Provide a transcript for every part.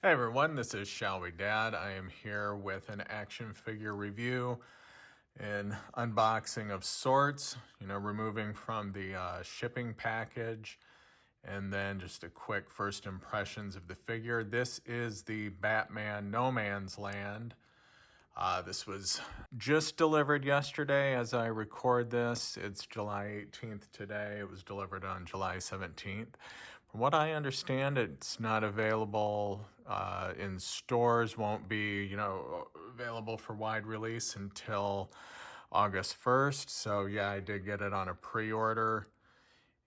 Hey everyone, this is Shall We Dad. I am here with an action figure review and unboxing of sorts, removing from the shipping package, and then just a quick first impressions of the figure. This is the Batman No Man's Land. This was just delivered yesterday as I record this. It's July 18th today. It was delivered on July 17th. From what I understand, it's not available in stores, won't be, available for wide release until August 1st. So, yeah, I did get it on a pre order.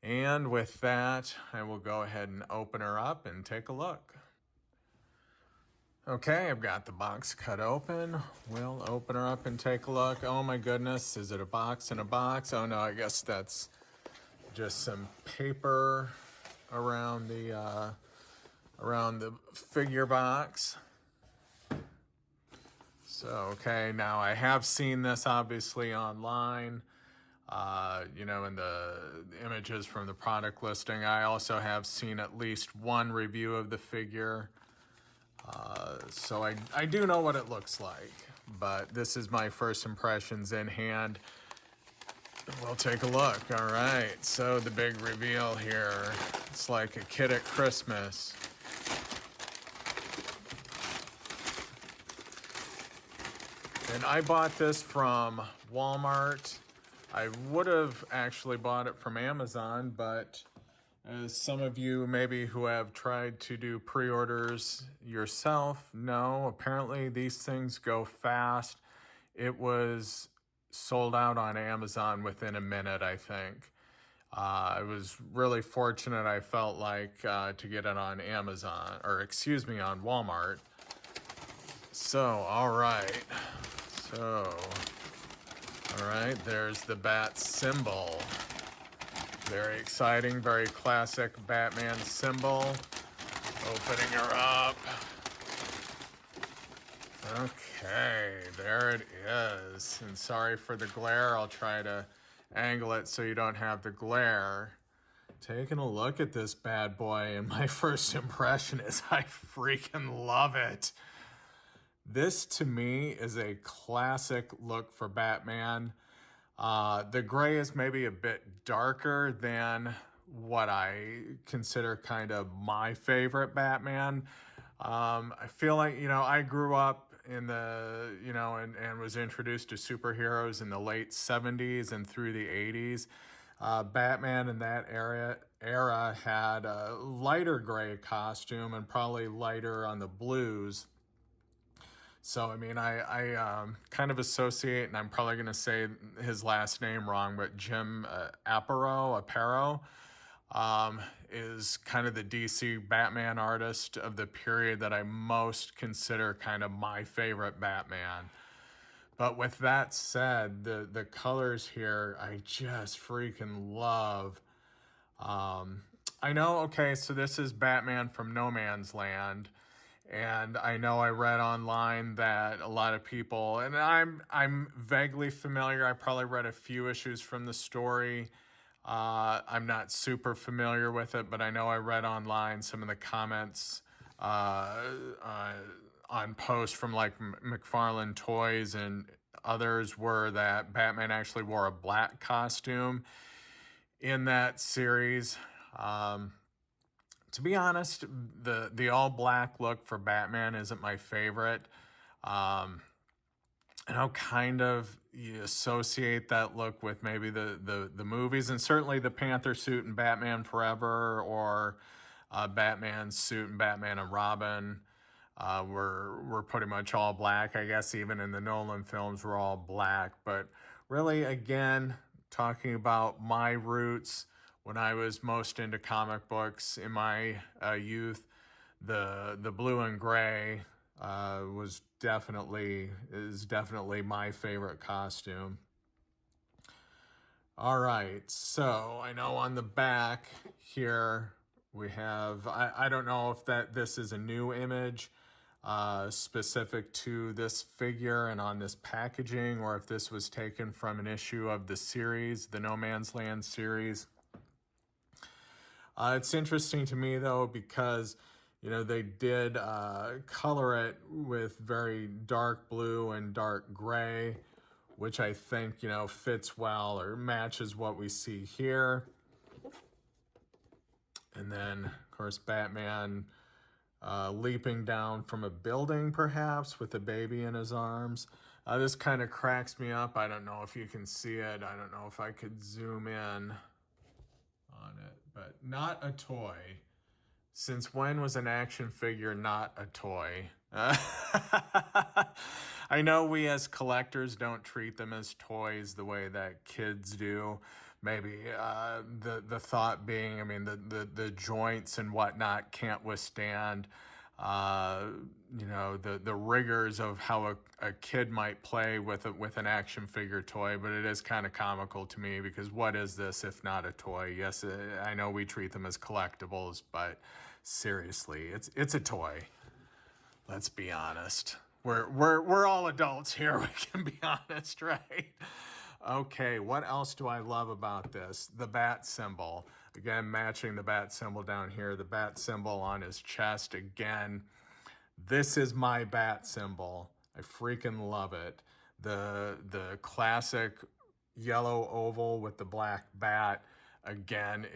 And with that, I will go ahead and open her up and take a look. Okay, I've got the box cut open. We'll open her up and take a look. Oh my goodness, is it a box in a box? Oh no, I guess that's just some paper around the figure box. So, okay, now I have seen this obviously online, in the images from the product listing. I also have seen at least one review of the figure. So I do know what it looks like, but this is my first impressions in hand. We'll take a look. All right, so the big reveal here. It's like a kid at Christmas. And I bought this from Walmart. I would have actually bought it from Amazon, but as some of you maybe who have tried to do pre-orders yourself know, apparently these things go fast. It was sold out on Amazon within a minute, I think. I was really fortunate, I felt like, to get it on Amazon, or excuse me, on Walmart. So, all right. There's the bat symbol. Very exciting, very classic Batman symbol. Opening her up. Okay, there it is. And sorry for the glare. I'll try to angle it so you don't have the glare. Taking a look at this bad boy, and my first impression is I freaking love it. This to me is a classic look for Batman. The gray is maybe a bit darker than what I consider kind of my favorite Batman. I feel like, I grew up in the, and was introduced to superheroes in the late 70s and through the 80s. Batman in that era had a lighter gray costume and probably lighter on the blues. So, I mean, I kind of associate, and I'm probably going to say his last name wrong, but Jim Aparo, is kind of the DC Batman artist of the period that I most consider kind of my favorite Batman. But with that said, the colors here, I just freaking love. I know, okay, so this is Batman from No Man's Land. And I know I read online that a lot of people, and I'm vaguely familiar. I probably read a few issues from the story. I'm not super familiar with it, but I know I read online some of the comments on posts from like McFarlane Toys and others were that Batman actually wore a black costume in that series. To be honest, the all black look for Batman isn't my favorite. And I'll kind of you associate that look with maybe the movies, and certainly the Panther suit in Batman Forever, or Batman's suit in Batman and Robin. We're pretty much all black. I guess even in the Nolan films, we're all black. But really, again, talking about my roots, when I was most into comic books in my youth, the blue and gray is definitely my favorite costume. All right, so I know on the back here we have, I don't know if this is a new image specific to this figure and on this packaging, or if this was taken from an issue of the series, the No Man's Land series. It's interesting to me though, because You know, they did color it with very dark blue and dark gray, which I think, you know, fits well or matches what we see here. And then, of course, Batman leaping down from a building, perhaps, with a baby in his arms. This kind of cracks me up. I don't know if you can see it. I don't know if I could zoom in on it, but not a toy. Since when was an action figure not a toy? I know we as collectors don't treat them as toys the way that kids do. Maybe the thought being, I mean, the joints and whatnot can't withstand, you know, the rigors of how a kid might play with an action figure toy. But it is kind of comical to me, because what is this if not a toy? Yes, I know we treat them as collectibles, but seriously, it's a toy. Let's be honest. We're all adults here. We can be honest, right? Okay, what else do I love about this? The bat symbol. Again, matching the bat symbol down here. The bat symbol on his chest. Again, this is my bat symbol. I freaking love it. The classic yellow oval with the black bat, again,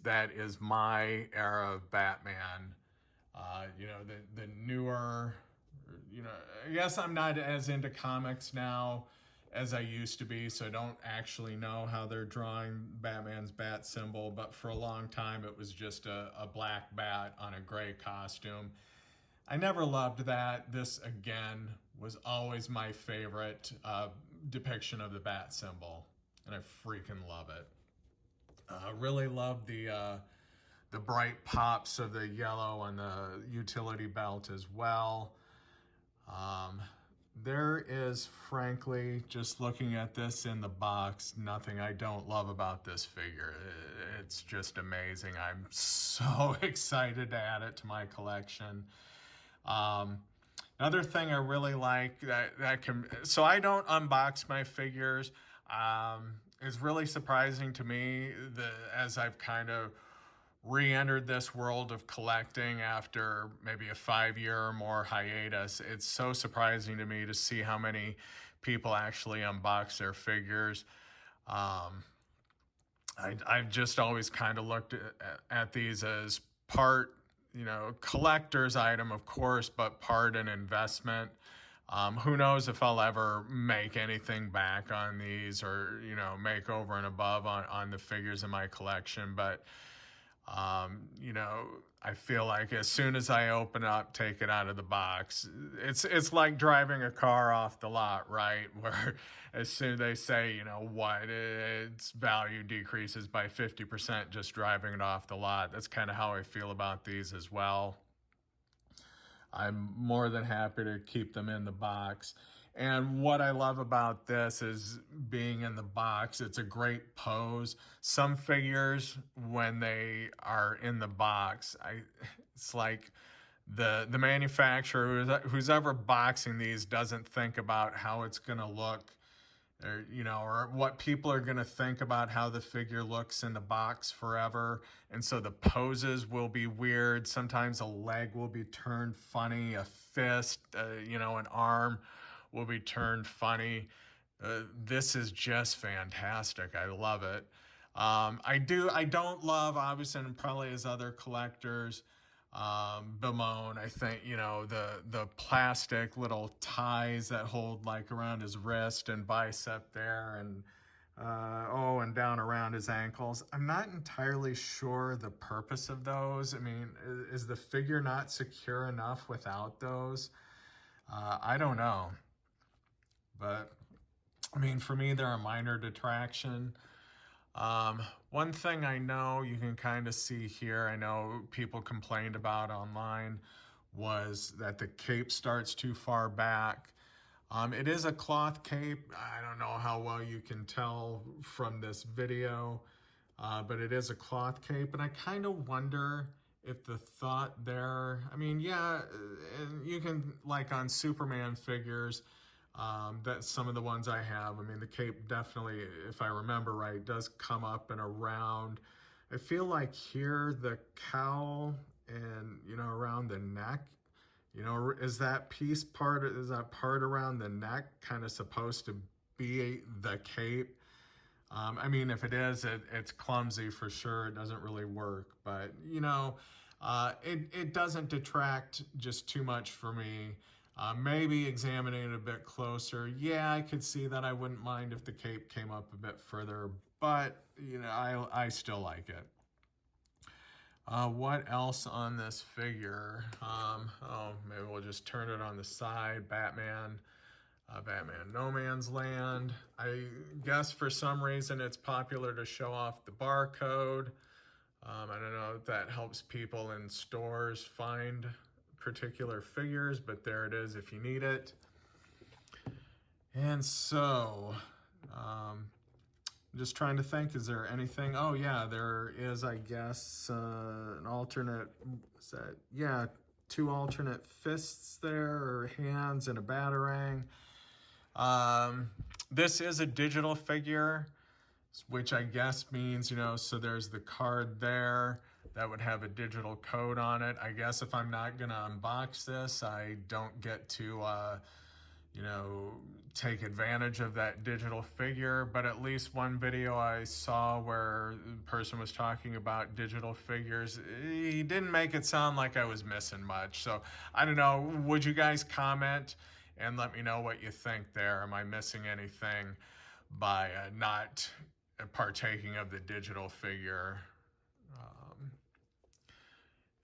that is my era of Batman. You know, the newer, you know, I guess I'm not as into comics now as I used to be, so I don't actually know how they're drawing Batman's bat symbol, but for a long time it was just a black bat on a gray costume. I never loved that. This, again, was always my favorite depiction of the bat symbol, and I freaking love it. Really love the bright pops of the yellow on the utility belt as well. There is, frankly, just looking at this in the box, nothing I don't love about this figure. It's just amazing. I'm so excited to add it to my collection. Another thing I really like so I don't unbox my figures. It's really surprising to me as I've kind of re-entered this world of collecting after maybe a 5-year or more hiatus. It's so surprising to me to see how many people actually unbox their figures. I've just always kind of looked at these as part, you know, collector's item, of course, but part an investment. Who knows if I'll ever make anything back on these, or, you know, make over and above on the figures in my collection. But you know, I feel like as soon as I open up, take it out of the box, it's like driving a car off the lot, right? Where as soon as they say, you know what, its value decreases by 50% just driving it off the lot. That's kind of how I feel about these as well. I'm more than happy to keep them in the box. And what I love about this is being in the box. It's a great pose. Some figures, when they are in the box, it's like the manufacturer who's ever boxing these doesn't think about how it's going to look, or, you know, or what people are going to think about how the figure looks in the box forever. And so the poses will be weird. Sometimes a leg will be turned funny, a fist, you know, an arm will be turned funny. This is just fantastic. I love it. I don't love, obviously, and probably as other collectors, bemoan, I think, you know, the plastic little ties that hold like around his wrist and bicep there, and and down around his ankles. I'm not entirely sure the purpose of those. I mean, is the figure not secure enough without those? I don't know. But, I mean, for me, they're a minor detraction. One thing I know you can kind of see here, I know people complained about online, was that the cape starts too far back. It is a cloth cape. I don't know how well you can tell from this video, but it is a cloth cape. And I kind of wonder if the thought there, I mean, yeah, you can, like on Superman figures, that some of the ones I have, I mean, the cape definitely, if I remember right, does come up and around. I feel like here the cowl and, you know, around the neck. You know, is that part around the neck kind of supposed to be the cape? I mean, if it is, it's clumsy for sure. It doesn't really work, but you know, it doesn't detract just too much for me. Maybe examining it a bit closer, yeah, I could see that. I wouldn't mind if the cape came up a bit further, but you know, I still like it. What else on this figure? Oh, maybe we'll just turn it on the side. Batman. Batman No Man's Land. I guess for some reason it's popular to show off the barcode. I don't know if that helps people in stores find particular figures, but there it is if you need it. And so, I'm just trying to think, is there anything? Oh yeah, there is, I guess, an alternate set. Yeah, 2 alternate fists there, or hands, and a Batarang. This is a digital figure, which I guess means, you know, so there's the card there that would have a digital code on it. I guess if I'm not going to unbox this, I don't get to, you know, take advantage of that digital figure. But at least one video I saw where the person was talking about digital figures, he didn't make it sound like I was missing much. So I don't know, would you guys comment and let me know what you think there? Am I missing anything by not partaking of the digital figure?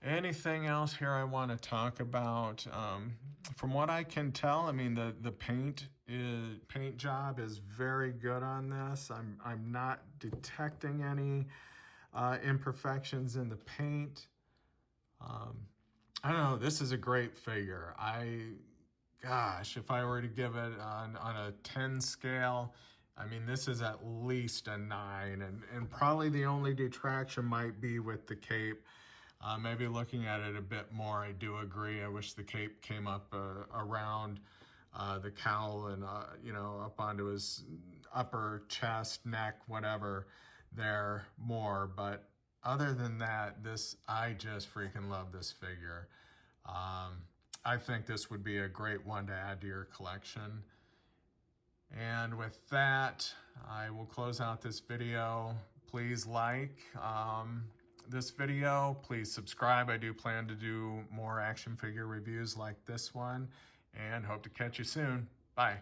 Anything else here I want to talk about? From what I can tell, I mean, the paint job is very good on this. I'm not detecting any imperfections in the paint. I don't know. This is a great figure. Gosh, if I were to give it on a 10 scale, I mean, this is at least a 9, and probably the only detraction might be with the cape. Maybe looking at it a bit more, I do agree. I wish the cape came up around the cowl and, you know, up onto his upper chest, neck, whatever there more. But other than that, I just freaking love this figure. I think this would be a great one to add to your collection. And with that, I will close out this video. Please like this video. Please subscribe. I do plan to do more action figure reviews like this one, and hope to catch you soon. Bye.